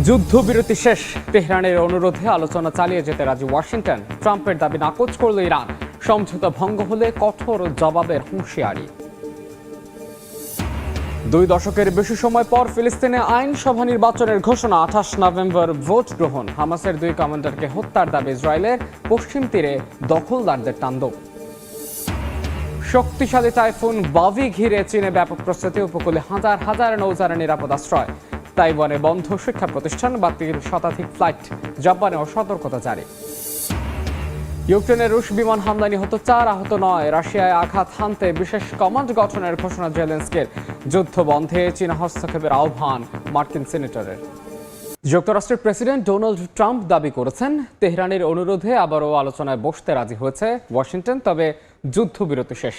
যুদ্ধবিরতি শেষ, তেহরানের অনুরোধে আলোচনা চালিয়ে যেতে রাজি ওয়াশিংটন। ট্রাম্পের দাবি নাকচ করল ইরান। সমঝোতা ভঙ্গ হলে কঠোর জবাবের হুঁশিয়ারি। 2 দশকের বেশি সময় পর ফিলিস্তিনে আইনসভা নির্বাচনের ঘোষণা। 28 নভেম্বর ভোট গ্রহণ। হামাসের 2 কমান্ডারকে হত্যার দাবি ইসরায়েলের। পশ্চিম তীরে দখলদারদের তাণ্ডব। শক্তিশালী টাইফুন বাভি ঘিরে চীনে ব্যাপক প্রস্তুতি। উপকূলে হাজার হাজার নৌযানের নিরাপদ আশ্রয়। তাইওয়ানে বন্ধ শিক্ষা প্রতিষ্ঠান, বাতিল শতাধিক ফ্লাইট। জাপানেও সতর্কতা জারি। ইউক্রেনে রুশ বিমান হামলা নিহত 4, আহত 9। রাশিয়ায় আঘাত হানতে বিশেষ কমান্ড গঠনের ঘোষণা জেলেনস্কির। যুদ্ধ বন্ধে চীনা হস্তক্ষেপের আহ্বান মার্কিন সিনেটরের। যুক্তরাষ্ট্রের প্রেসিডেন্ট ডোনাল্ড ট্রাম্প দাবি করেছেন, তেহরানের অনুরোধে আবারও আলোচনায় বসতে রাজি হয়েছে ওয়াশিংটন, তবে যুদ্ধবিরতি শেষ।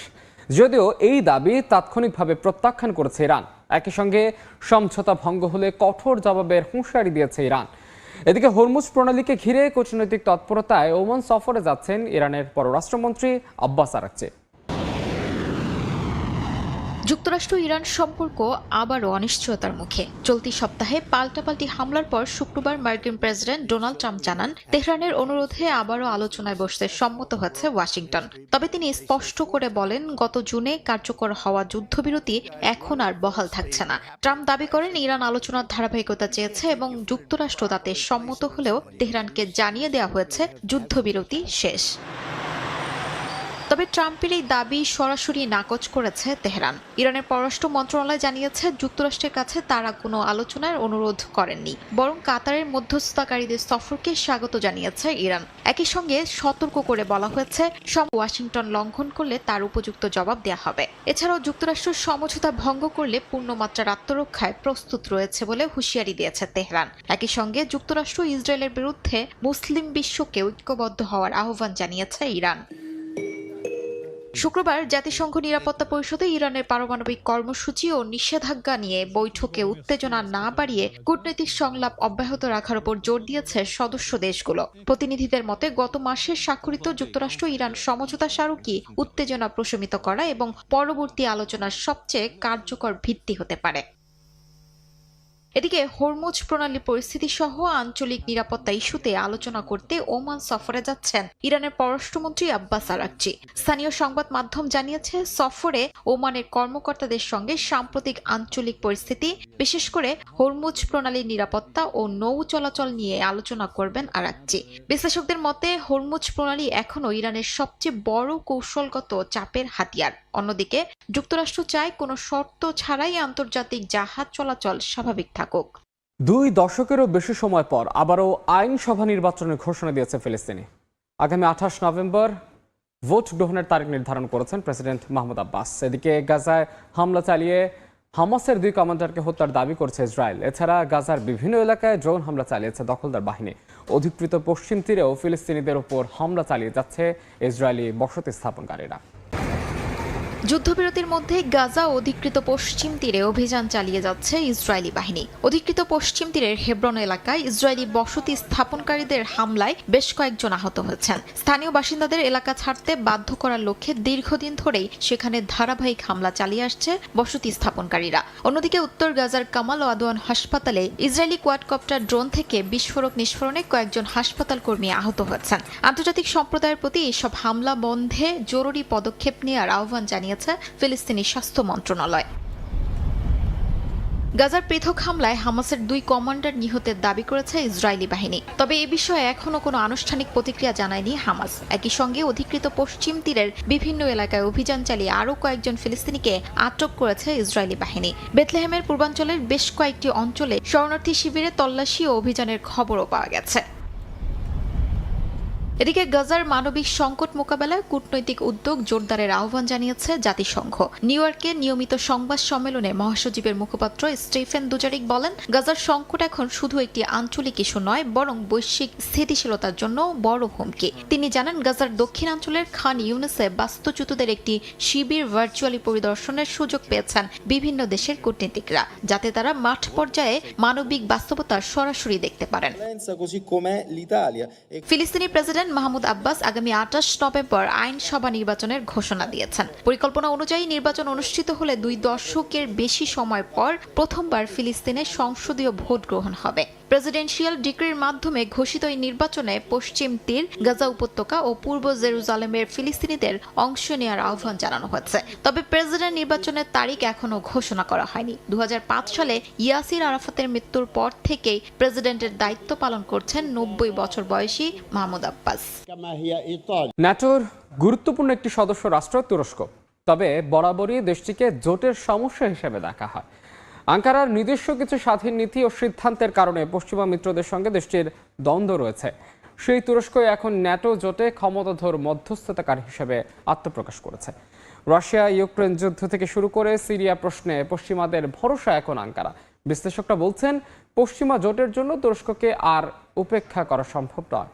যদিও এই দাবি তাৎক্ষণিকভাবে প্রত্যাখ্যান করেছে ইরান। একই সঙ্গে সমঝোতা ভঙ্গ হলে কঠোর জবাবের হুঁশিয়ারি দিয়েছে ইরান। এদিকে হরমুজ প্রণালীকে ঘিরে কূটনৈতিক তৎপরতায় ওমান সফরে যাচ্ছেন ইরানের পররাষ্ট্রমন্ত্রী আব্বাস আরাকচি। যুক্তরাষ্ট্র ইরান সম্পর্ক আবারও অনিশ্চয়তার মুখে। চলতি সপ্তাহে পাল্টাপাল্টি হামলার পর শুক্রবার মার্কিন প্রেসিডেন্ট ডোনাল্ড ট্রাম্প জানান, তেহরানের অনুরোধে আবারও আলোচনায় বসতে সম্মত হয়েছে ওয়াশিংটন। তবে তিনি স্পষ্ট করে বলেন, গত জুনে কার্যকর হওয়া যুদ্ধবিরতি এখন আর বহাল থাকছে না। ট্রাম্প দাবি করেন, ইরান আলোচনার ধারাবাহিকতা চেয়েছে এবং যুক্তরাষ্ট্র তাতে সম্মত হলেও তেহরানকে জানিয়ে দেওয়া হয়েছে যুদ্ধবিরতি শেষ। তবে ট্রাম্পের এই দাবি সরাসরি নাকচ করেছে তেহরান। ইরানের পররাষ্ট্র মন্ত্রণালয় জানিয়েছে, যুক্তরাষ্ট্রের কাছে তারা কোনো আলোচনার অনুরোধ করেননি, বরং কাতারের মধ্যস্থতাকারীদের সফরকে স্বাগত জানিয়েছে ইরান। একই সঙ্গে সতর্ক করে বলা হয়েছে, ওয়াশিংটন লঙ্ঘন করলে তার উপযুক্ত জবাব দেওয়া হবে। এছাড়াও যুক্তরাষ্ট্র সমঝোতা ভঙ্গ করলে পূর্ণমাত্রার আত্মরক্ষায় প্রস্তুত রয়েছে বলে হুঁশিয়ারি দিয়েছে তেহরান। একই সঙ্গে যুক্তরাষ্ট্র ইসরায়েলের বিরুদ্ধে মুসলিম বিশ্বকে ঐক্যবদ্ধ হওয়ার আহ্বান জানিয়েছে ইরান। শুক্রবার জাতিসংঘ নিরাপত্তা পরিষদে ইরানের পারমাণবিক কর্মসূচি ও নিষেধাজ্ঞা নিয়ে বৈঠকে উত্তেজনা না বাড়িয়ে কূটনৈতিক সংলাপ অব্যাহত রাখার উপর জোর দিয়েছে সদস্য দেশগুলো। প্রতিনিধিদের মতে, গত মাসে স্বাক্ষরিত যুক্তরাষ্ট্র ইরান সমঝোতা স্মারকই উত্তেজনা প্রশমিত করা এবং পরবর্তী আলোচনার সবচেয়ে কার্যকর ভিত্তি হতে পারে। এদিকে হরমুজ প্রণালী পরিস্থিতি সহ আঞ্চলিক নিরাপত্তা ইস্যুতে আলোচনা করতে ওমান সফরে যাচ্ছেন ইরানের পররাষ্ট্রমন্ত্রী আব্বাস আরাকচি। স্থানীয় সংবাদ মাধ্যম জানিয়েছে, সফরে ওমানের কর্মকর্তাদের সঙ্গে সাম্প্রতিক আঞ্চলিক পরিস্থিতি, বিশেষ করে হরমুজ প্রণালীর নিরাপত্তা ও নৌ চলাচল নিয়ে আলোচনা করবেন আরাকচি। বিশ্লেষকদের মতে, হরমুজ প্রণালী এখনও ইরানের সবচেয়ে বড় কৌশলগত চাপের হাতিয়ার। অন্যদিকে যুক্তরাষ্ট্র চায় কোনো শর্ত ছাড়াই আন্তর্জাতিক জাহাজ চলাচল স্বাভাবিক থাকুক। 2 দশকেরও বেশি সময় পর আবারও আইনসভা নির্বাচনের ঘোষণা দিয়েছে ফিলিস্তিনি। আগামী 28 নভেম্বর ভোট গ্রহণের তারিখ নির্ধারণ করেছেন প্রেসিডেন্ট মাহমুদ আব্বাস। এদিকে গাজায় হামলা চালিয়ে হামাসের 2 কমান্ডারকে হত্যার দাবি করছে ইসরায়েল। এছাড়া গাজার বিভিন্ন এলাকায় ড্রোন হামলা চালিয়েছে দখলদার বাহিনী। অধিকৃত পশ্চিম তীরেও ফিলিস্তিনিদের উপর হামলা চালিয়ে যাচ্ছে ইসরায়েলি বসতি স্থাপনকারীরা। যুদ্ধবিরতির মধ্যে গাজা অধিকৃত পশ্চিম তীরে অভিযান চালিয়ে যাচ্ছে ইসরায়েলি বাহিনী। অধিকৃত পশ্চিম তীরের হেব্রন এলাকায় ইসরায়েলি বসতি স্থাপনকারীদের হামলায় বেশ কয়েকজন আহত হয়েছেন। স্থানীয় বাসিন্দাদের এলাকা ছাড়তে বাধ্য করার লক্ষ্যে দীর্ঘদিন ধরেই সেখানে ধারাবাহিক হামলা চালিয়ে আসছে বসতি স্থাপনকারীরা। অন্যদিকে উত্তর গাজার কামাল ও আদওয়ান হাসপাতালে ইসরায়েলি কোয়াডকপ্টার ড্রোন থেকে বিস্ফোরক নিষ্ফোরণে কয়েকজন হাসপাতাল কর্মী আহত হয়েছেন। আন্তর্জাতিক সম্প্রদায়ের প্রতি এসব হামলা বন্ধে জরুরি পদক্ষেপ নেওয়ার আহ্বান জানিয়েছে ফিলিস্তিনি স্বাস্থ্য মন্ত্রণালয়। গাজার পৃথক হামলায় হামাসের 2 কমান্ডার নিহতের দাবি করেছে ইসরায়েলি বাহিনী। তবে এ বিষয়ে এখনও কোনো আনুষ্ঠানিক প্রতিক্রিয়া জানায়নি হামাস। একই সঙ্গে অধিকৃত পশ্চিম তীরের বিভিন্ন এলাকায় অভিযান চালিয়ে আরও কয়েকজন ফিলিস্তিনিকে আটক করেছে ইসরায়েলি বাহিনী। বেথলেহেমের পূর্বাঞ্চলের বেশ কয়েকটি অঞ্চলে শরণার্থী শিবিরে তল্লাশি ও অভিযানের খবরও পাওয়া গেছে। এদিকে গাজার মানবিক সংকট মোকাবেলায় কূটনৈতিক উদ্যোগ জোরদারের আহ্বান জানিয়েছে জাতিসংঘ। নিউ ইয়র্কে নিয়মিত সংবাদ সম্মেলনে মহাসচিবের মুখপাত্র স্টিফেন দুজারিক বলেন, গাজার সংকট এখন শুধু একটি আঞ্চলিক ইস্যু নয়, বরং বৈশ্বিক স্থিতিশীলতার জন্য বড় হুমকি। তিনি জানান, গাজার দক্ষিণাঞ্চলের খান ইউনিসে বাস্তুচ্যুতদের একটি শিবির ভার্চুয়ালি পরিদর্শনের সুযোগ পেয়েছেন বিভিন্ন দেশের কূটনীতিকরা, যাতে তারা মাঠ পর্যায়ে মানবিক বাস্তবতা সরাসরি দেখতে পারেন। ফিলিস্তিনি প্রেসিডেন্ট মাহমুদ আব্বাস আগামী 28 নভেম্বর আইনসভা নির্বাচনের ঘোষণা দিয়েছেন। পরিকল্পনা অনুযায়ী নির্বাচন অনুষ্ঠিত হলে 2 দশকের বেশি সময় পর প্রথমবার ফিলিস্তিনে সংসদীয় ভোট গ্রহণ হবে। প্রেসিডেন্সিয়াল ডিক্রির মাধ্যমে ঘোষিত এই নির্বাচনে পশ্চিম তীর, গাজা উপত্যকা ও পূর্ব জেরুজালেমের ফিলিস্তিনিদের অংশ নেওয়ার আহ্বান জানানো হয়েছে। তবে প্রেসিডেন্ট নির্বাচনের তারিখ এখনো ঘোষণা করা হয়নি। 2005 সালে ইয়াসির আরাফাতের মৃত্যুর পর থেকেই প্রেসিডেন্টের দায়িত্ব পালন করছেন 90 বছর বয়সী মাহমুদ আব্বাস। ন্যাটোর গুরুত্বপূর্ণ একটি সদস্য রাষ্ট্র তুরস্ক, তবে বরাবরই দেশটিকে জোটের সমস্যা হিসেবে দেখা হয়। আঙ্কারার নিজস্ব কিছু স্বাধীন নীতি ও সিদ্ধান্তের কারণে পশ্চিমা মিত্রদের সঙ্গে দেশটির দ্বন্দ্ব রয়েছে। সেই তুরস্কই এখন ন্যাটো জোটে ক্ষমতাধর মধ্যস্থতাকারী হিসেবে আত্মপ্রকাশ করেছে। রাশিয়া ইউক্রেন যুদ্ধ থেকে শুরু করে সিরিয়া প্রশ্নে পশ্চিমাদের ভরসা এখন আঙ্কারা। বিশ্লেষকরা বলছেন, পশ্চিমা জোটের জন্য তুরস্ককে আর উপেক্ষা করা সম্ভব নয়।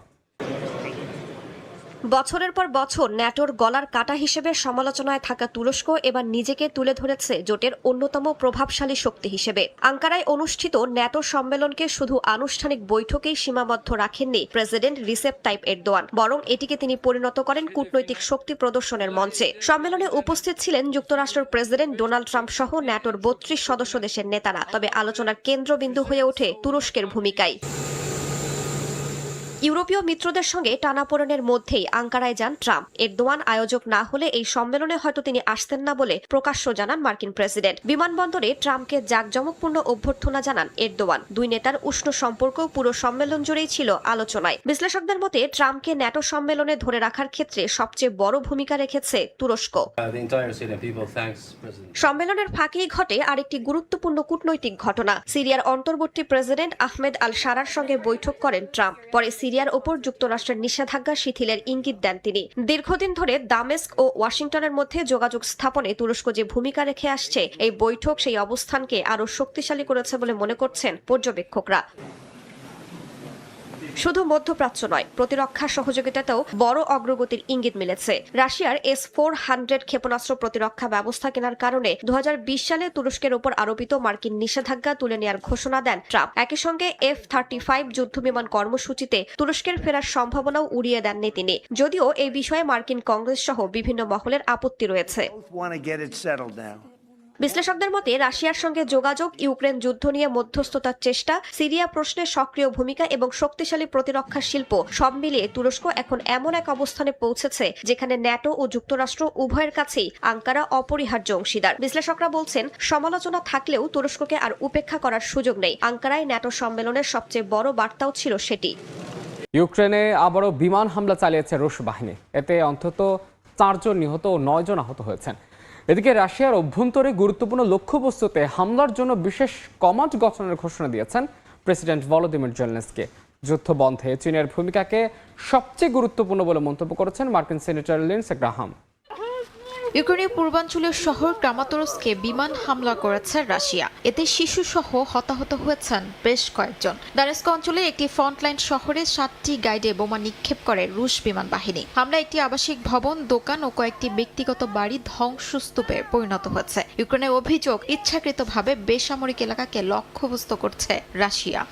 বছরের পর বছর ন্যাটোর গলার কাটা হিসেবে সমালোচনায় থাকা তুরস্ক এবার নিজেকে তুলে ধরেছে জোটের অন্যতম প্রভাবশালী শক্তি হিসেবে। আঙ্কারায় অনুষ্ঠিত ন্যাটো সম্মেলনকে শুধু আনুষ্ঠানিক বৈঠকেই সীমাবদ্ধ রাখেননি প্রেসিডেন্ট রিসেপ তাইপ এরদোয়ান, বরং এটিকে তিনি পরিণত করেন কূটনৈতিক শক্তি প্রদর্শনের মঞ্চে। সম্মেলনে উপস্থিত ছিলেন যুক্তরাষ্ট্রের প্রেসিডেন্ট ডোনাল্ড ট্রাম্প সহ ন্যাটোর 32 সদস্য দেশের নেতারা। তবে আলোচনার কেন্দ্রবিন্দু হয়ে ওঠে তুরস্কের ভূমিকায়। ইউরোপীয় মিত্রদের সঙ্গে টানাপোড়েনের মধ্যেই আঙ্কারায় যান ট্রাম্প। এরদোয়ান আয়োজক না হলে এই সম্মেলনে হয়তো তিনি আসতেন না বলে প্রকাশ্য জানান মার্কিন প্রেসিডেন্ট। বিমানবন্দরে ট্রাম্পকে জাঁকজমকপূর্ণ অভ্যর্থনা জানান এরদোয়ান। দুই নেতার উষ্ণ সম্পর্ক পুরো সম্মেলন জুড়েই ছিল আলোচনায়। বিশ্লেষকদের মতে ট্রাম্পকে ন্যাটো সম্মেলনে ধরে রাখার ক্ষেত্রে সবচেয়ে বড় ভূমিকা রেখেছে তুরস্ক। সম্মেলনের ফাঁকেই ঘটে আরেকটি গুরুত্বপূর্ণ কূটনৈতিক ঘটনা। সিরিয়ার অন্তর্বর্তী প্রেসিডেন্ট আহমেদ আল শারার সঙ্গে বৈঠক করেন ট্রাম্প। পরে সিরিয়ার ওপর যুক্তরাষ্ট্রের নিষেধাজ্ঞা শিথিলের ইঙ্গিত দেন তিনি। দীর্ঘদিন ধরে দামেস্ক ও ওয়াশিংটনের মধ্যে যোগাযোগ স্থাপনে তুরস্ক যে ভূমিকা রেখে আসছে, এই বৈঠক সেই অবস্থানকে আরও শক্তিশালী করেছে বলে মনে করছেন পর্যবেক্ষকরা। শুধু মধ্যপ্রাচ্য নয়, প্রতিরক্ষা সহযোগিতাতেও বড় অগ্রগতির ইঙ্গিত মিলেছে। রাশিয়ার S-400 ক্ষেপণাস্ত্র প্রতিরক্ষা ব্যবস্থা কেনার কারণে 2020 সালে তুরস্কের উপর আরোপিত মার্কিন নিষেধাজ্ঞা তুলে নেওয়ার ঘোষণা দেন ট্রাম্প। একই সঙ্গে F-35 যুদ্ধবিমান কর্মসূচিতে তুরস্কের ফেরার সম্ভাবনাও উড়িয়ে দেননি তিনি, যদিও এই বিষয়ে মার্কিন কংগ্রেস সহ বিভিন্ন মহলের আপত্তি রয়েছে। বিশ্লেষকদের মতে রাশিয়ার সঙ্গে যোগাযোগ, ইউক্রেন যুদ্ধ নিয়ে মধ্যস্থতার চেষ্টা, সিরিয়া প্রশ্নে সক্রিয় ভূমিকা এবং শক্তিশালী প্রতিরক্ষা শিল্প সব মিলিয়ে তুরস্ক এখন এমন এক অবস্থানে পৌঁছেছে যেখানে ন্যাটো ও যুক্তরাষ্ট্র উভয়ের কাছেই আঙ্কারা অপরিহার্য অংশীদার। বিশ্লেষকরা বলছেন, সমালোচনা থাকলেও তুরস্ককে আর উপেক্ষা করার সুযোগ নেই। আঙ্কারায় ন্যাটো সম্মেলনের সবচেয়ে বড় বার্তাও ছিল সেটি। ইউক্রেনে আবারও বিমান হামলা চালিয়েছে রুশ বাহিনী। এতে অন্তত 4 জন নিহত ও 9 জন আহত হয়েছেন। এদিকে রাশিয়ার অভ্যন্তরে গুরুত্বপূর্ণ লক্ষ্যবস্তুতে হামলার জন্য বিশেষ কমান্ড গঠনের ঘোষণা দিয়েছেন প্রেসিডেন্ট ভলোদিমির জেলেনস্কি। যুদ্ধ বন্ধে চীনের ভূমিকাকে সবচেয়ে গুরুত্বপূর্ণ বলে মন্তব্য করেছেন মার্কিন সেনেটর লিন্ডসে গ্রাহাম। ইউক্রেনের পূর্বাঞ্চলীয় শহর ক্রামাতোরস্কে বিমান হামলা করেছে রাশিয়া। এতে শিশু সহ হতাহত হয়েছেন বেশ কয়েকজন। দানেস্ক অঞ্চলের একটি ফ্রন্টলাইন শহরে 7টি গাইডে বোমা নিক্ষেপ করে রুশ বিমান বাহিনী। হামলায় একটি আবাসিক ভবন, দোকান ও কয়েকটি ব্যক্তিগত বাড়ি ধ্বংসস্তূপে পরিণত হয়েছে। ইউক্রেনের অভিযোগ, ইচ্ছাকৃতভাবে বেসামরিক এলাকাকে লক্ষ্যবস্তু করছে রাশিয়া।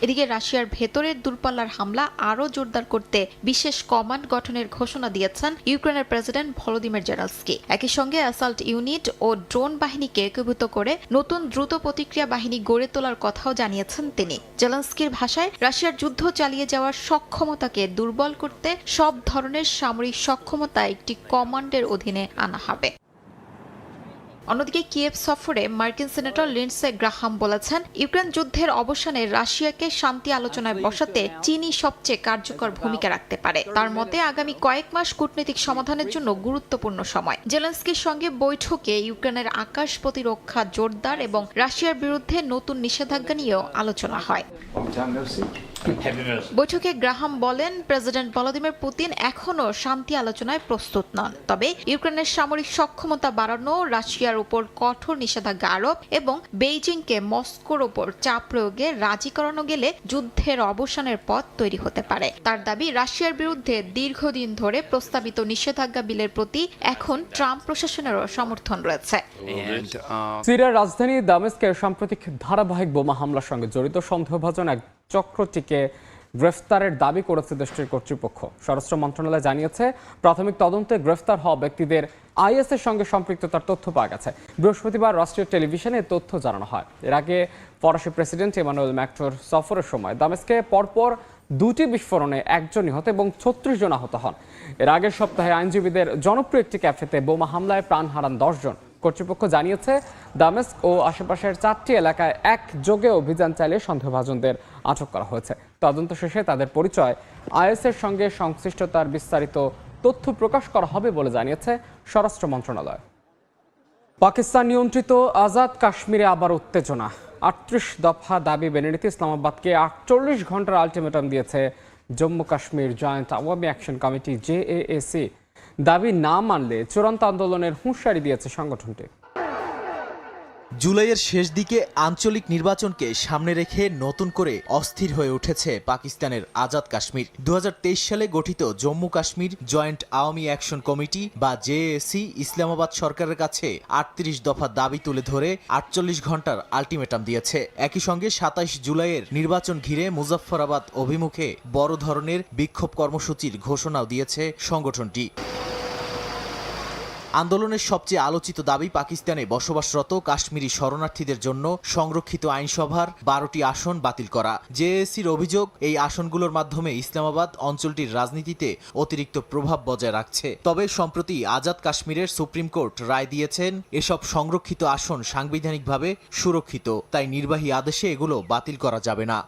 এদিকে রাশিয়ার ভেতরের দূরপাল্লার হামলা আরও জোরদার করতে বিশেষ কমান্ড গঠনের ঘোষণা দিয়েছেন ইউক্রেনের প্রেসিডেন্ট ভলোদিমির জেলেনস্কি। একই সঙ্গে অ্যাসাল্ট ইউনিট ও ড্রোন বাহিনীকে একীভূত করে নতুন দ্রুত প্রতিক্রিয়া বাহিনী গড়ে তোলার কথাও জানিয়েছেন তিনি। জেলেনস্কির ভাষায়, রাশিয়ার যুদ্ধ চালিয়ে যাওয়ার সক্ষমতাকে দুর্বল করতে সব ধরনের সামরিক সক্ষমতা একটি কমান্ডের অধীনে আনা হবে। অন্যদিকে কিয়েভ সফরে মার্কিন সেনেটর লিন্ডসে গ্রাহাম বলেছেন, ইউক্রেন যুদ্ধের অবসানে রাশিয়াকে শান্তি আলোচনায় বসাতে চীনই সবচেয়ে কার্যকর ভূমিকা রাখতে পারে। তার মতে আগামী কয়েক মাস কূটনৈতিক সমাধানের জন্য গুরুত্বপূর্ণ সময়। জেলেনস্কির সঙ্গে বৈঠকে ইউক্রেনের আকাশ প্রতিরক্ষা জোরদার এবং রাশিয়ার বিরুদ্ধে নতুন নিষেধাজ্ঞা নিয়েও আলোচনা হয়। বৈঠকে গ্রাহাম বলেন, প্রেসিডেন্ট ভলোদিমির পুতিন এখনও শান্তি আলোচনায় প্রস্তুত নন। তবে ইউক্রেনের সামরিক সক্ষমতা বাড়ানো, রাশিয়ার উপর কঠোর নিষেধাজ্ঞা আরোপ এবং বেইজিংকে মস্কোর উপর চাপ প্রয়োগে রাজি করানো গেলে যুদ্ধের অবসানের পথ তৈরি হতে পারে। তার দাবি, রাশিয়ার বিরুদ্ধে দীর্ঘদিন ধরে প্রস্তাবিত নিষেধাজ্ঞা বিলের প্রতি এখন ট্রাম্প প্রশাসনেরও সমর্থন রয়েছে। সিরিয়ার রাজধানী দামেস্কের সাম্প্রতিক ধারাবাহিক বোমা হামলার সঙ্গে জড়িত সন্দেহভাজন এক চক্রটিকে গ্রেফতারের দাবি করেছে দেশটির কর্তৃপক্ষ। স্বরাষ্ট্র মন্ত্রণালয় জানিয়েছে, প্রাথমিক তদন্তে গ্রেফতার হওয়া ব্যক্তিদের আইএসের সঙ্গে সম্পৃক্ততার তথ্য পাওয়া গেছে। বৃহস্পতিবার রাষ্ট্রীয় টেলিভিশনে তথ্য জানানো হয়। এর আগে ফরাসি প্রেসিডেন্ট ইমানুয়েল ম্যাক্রোর সফরের সময় দামেস্কে পরপর 2টি বিস্ফোরণে 1 জন নিহত এবং 36 জন আহত হন। এর আগের সপ্তাহে আইনজীবীদের জনপ্রিয় একটি ক্যাফেতে বোমা হামলায় প্রাণ হারান 10 জন। কর্তৃপক্ষ জানিয়েছে, দামেস্ক ও আশেপাশের 4টি এলাকায় একযোগে অভিযান চালিয়ে সন্দেহভাজনদের আটক করা হয়েছে। তদন্ত শেষে তাদের পরিচয়, আইএসের সঙ্গে সংশ্লিষ্টতার বিস্তারিত তথ্য প্রকাশ করা হবে বলে জানিয়েছে স্বরাষ্ট্র মন্ত্রণালয়। পাকিস্তান নিয়ন্ত্রিত আজাদ কাশ্মীরে আবার উত্তেজনা। 38 দফা দাবি মেনে নিতে ইসলামাবাদকে 48 ঘন্টার আলটিমেটাম দিয়েছে Jammu Kashmir joint Awami action committee JAAC. দাবি না মানলে চূড়ান্ত আন্দোলনের হুঁশিয়ারি দিয়েছে সংগঠনটি। জুলাইয়ের শেষ দিকে আঞ্চলিক নির্বাচনকে সামনে রেখে নতুন করে অস্থির হয়ে উঠেছে পাকিস্তানের আজাদ কাশ্মীর। 2023 সালে গঠিত Jammu Kashmir joint Awami action committee বা জেএসি ইসলামাবাদ সরকারের কাছে 38 দফা দাবি তুলে ধরে 48 ঘন্টার আলটিমেটাম দিয়েছে। একই সঙ্গে 27 জুলাইয়ের নির্বাচন ঘিরে মুজফফরাবাদ অভিমুখে বড় ধরনের বিক্ষোভ কর্মসূচির ঘোষণাও দিয়েছে সংগঠনটি। আন্দোলনের সবচেয়ে আলোচিত দাবি পাকিস্তানে বসবাসরত কাশ্মীরি শরণার্থীদের জন্য সংরক্ষিত আইনসভার 12টি আসন বাতিল করা। জেএসির অভিযোগ, এই আসনগুলোর মাধ্যমে ইসলামাবাদ অঞ্চলটির রাজনীতিতে অতিরিক্ত প্রভাব বজায় রাখছে। তবে সম্প্রতি আজাদ কাশ্মীরের সুপ্রিম কোর্ট রায় দিয়েছেন, এসব সংরক্ষিত আসন সাংবিধানিকভাবে সুরক্ষিত, তাই নির্বাহী আদেশে এগুলো বাতিল করা যাবে না।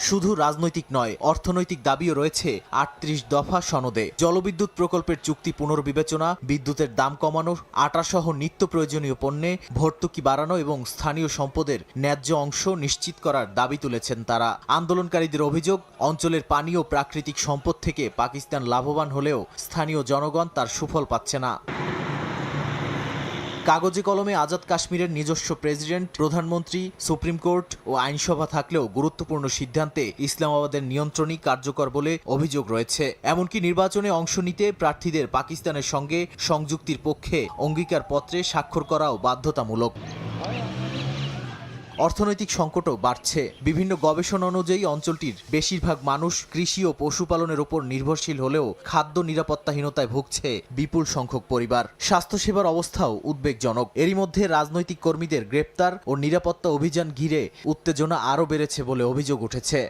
শুধু রাজনৈতিক নয়, অর্থনৈতিক দাবিও রয়েছে 38 দফা সনদে। জলবিদ্যুৎ প্রকল্পের চুক্তি পুনর্বিবেচনা, বিদ্যুতের দাম কমানো, আটাসহ নিত্য প্রয়োজনীয় পণ্যে ভর্তুকি বাড়ানো এবং স্থানীয় সম্পদের ন্যায্য অংশ নিশ্চিত করার দাবি তুলেছেন তারা। আন্দোলনকারীদের অভিযোগ, অঞ্চলের পানি ও প্রাকৃতিক সম্পদ থেকে পাকিস্তান লাভবান হলেও স্থানীয় জনগণ তার সুফল পাচ্ছে না। কাগজে কলমে আজাদ কাশ্মীরের নিজস্ব প্রেসিডেন্ট, প্রধানমন্ত্রী, সুপ্রিম কোর্ট ও আইনসভা থাকলেও গুরুত্বপূর্ণ সিদ্ধান্তে ইসলামাবাদের নিয়ন্ত্রণই কার্যকর বলে অভিযোগ রয়েছে। এমনকি নির্বাচনে অংশ নিতে প্রার্থীদের পাকিস্তানের সঙ্গে সংযুক্তির পক্ষে অঙ্গীকারপত্রে স্বাক্ষর করাও বাধ্যতামূলক। অর্থনৈতিক সংকটও বাড়ছে। বিভিন্ন গবেষণা অনুযায়ী অঞ্চলটির বেশিরভাগ মানুষ কৃষি ও পশুপালনের উপর নির্ভরশীল হলেও খাদ্য নিরাপত্তাহীনতায় ভুগছে বিপুল সংখ্যক পরিবার। স্বাস্থ্যসেবার অবস্থাও উদ্বেগজনক। এরই মধ্যে রাজনৈতিক কর্মীদের গ্রেপ্তার ও নিরাপত্তা অভিযান ঘিরে উত্তেজনা আরও বেড়েছে বলে অভিযোগ উঠেছে।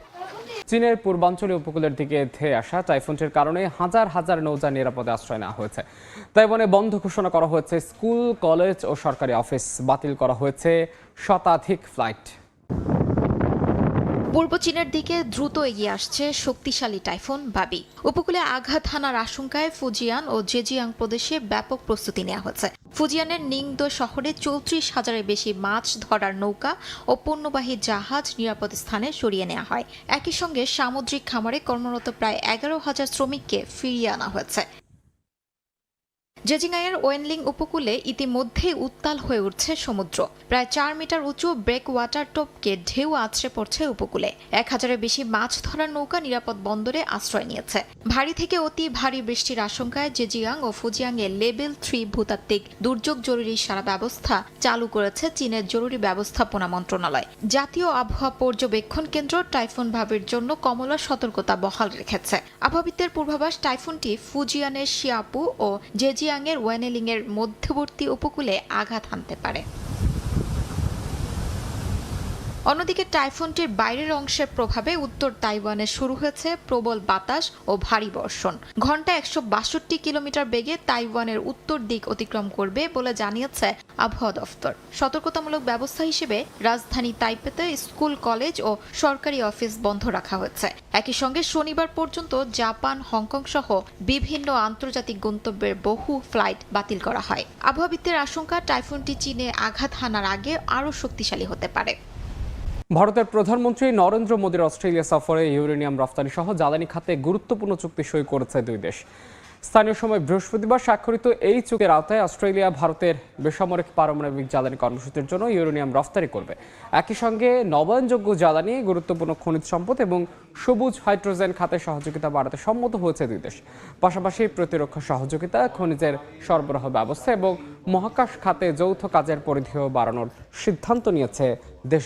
চীনের পূর্বাঞ্চলীয় উপকূলের দিকে ধেয়ে আসা টাইফুনটির কারণে হাজার হাজার নৌযান নিরাপদে আশ্রয় নেওয়া হয়েছে। তাইওয়ানে বন্ধ ঘোষণা করা হয়েছে স্কুল, কলেজ ও সরকারি অফিস। বাতিল করা হয়েছে শতাধিক ফ্লাইট। পূর্ব চীনের দিকে দ্রুত এগিয়ে আসছে শক্তিশালী টাইফুন বাবি। উপকূলে আঘাত হানার আশঙ্কায় ফুজিয়ান ও জেজিয়াং প্রদেশে ব্যাপক প্রস্তুতি নেওয়া হয়েছে। ফুজিয়ানের নিংদো শহরে 34,000-এর বেশি মাছ ধরার নৌকা ও পণ্যবাহী জাহাজ নিরাপদ স্থানে সরিয়ে নেওয়া হয়। একই সঙ্গে সামুদ্রিক খামারে কর্মরত প্রায় 11,000 শ্রমিককে ফিরিয়ে আনা হয়েছে। জেজিংয়ের ওয়েনলিং উপকূলে ইতিমধ্যেই উত্তাল হয়ে উঠছে সমুদ্র। প্রায় 4 মিটার উঁচু ব্রেক ওয়াটার টোপকে ঢেউ আছড়ে পড়ছে উপকূলে। 1000-এর বেশি মাছ ধরার নৌকা নিরাপদ বন্দরে আশ্রয় নিয়েছে। ভারী থেকে অতি ভারী বৃষ্টির আশঙ্কায় জেজিয়াং ও ফুজিয়াংয়ে লেভেল 3 ভূতাত্ত্বিক দুর্যোগ জরুরি সারা ব্যবস্থা চালু করেছে চীনের জরুরি ব্যবস্থাপনা মন্ত্রণালয়। জাতীয় আবহাওয়া পর্যবেক্ষণ কেন্দ্র টাইফুন ভাবির জন্য কমলা সতর্কতা বহাল রেখেছে। আবহাওয়াবিদদের পূর্বাভাস, টাইফুনটি ফুজিয়ানের শিয়াপু ও জেজিয়াং ওয়েনেলিং এর মধ্যবর্তী উপকূলে আঘাত হানতে পারে। অন্যদিকে টাইফুনটির বাইরের অংশের প্রভাবে উত্তর তাইওয়ানে শুরু হয়েছে প্রবল বাতাস ও ভারী বর্ষণ। ঘন্টায় 162 কিলোমিটার বেগে তাইওয়ানের উত্তর দিক অতিক্রম করবে বলে জানিয়েছে আবহাওয়া দফতর। সতর্কতামূলক ব্যবস্থা হিসেবে রাজধানী তাইপেতে স্কুল, কলেজ ও সরকারি অফিস বন্ধ রাখা হয়েছে। একই সঙ্গে শনিবার পর্যন্ত জাপান, হংকং সহ বিভিন্ন আন্তর্জাতিক গন্তব্যের বহু ফ্লাইট বাতিল করা হয়। আবহাওয়াবিদদের আশঙ্কা, টাইফুনটি চীনে আঘাত হানার আগে আরও শক্তিশালী হতে পারে। ভারতের প্রধানমন্ত্রী নরেন্দ্র মোদীর অস্ট্রেলিয়া সফরে ইউরেনিয়াম রফতানি সহ জ্বালানি খাতে গুরুত্বপূর্ণ চুক্তি সই করেছে দুই দেশ। স্থানীয় সময় বৃহস্পতিবার স্বাক্ষরিত এই চুক্তির আওতায় অস্ট্রেলিয়া ভারতের বেসামরিক পারমাণবিক জ্বালানি কর্মসূচির জন্য ইউরেনিয়াম রফতানি করবে। একই সঙ্গে নবায়নযোগ্য জ্বালানি, গুরুত্বপূর্ণ খনিজ সম্পদ এবং সবুজ হাইড্রোজেন খাতে সহযোগিতা বাড়াতে সম্মত হয়েছে দুই দেশ। পাশাপাশি প্রতিরক্ষা সহযোগিতা, খনিজের সরবরাহ ব্যবস্থা এবং মহাকাশ খাতে যৌথ কাজের পরিধিও বাড়ানোর সিদ্ধান্ত নিয়েছে দেশ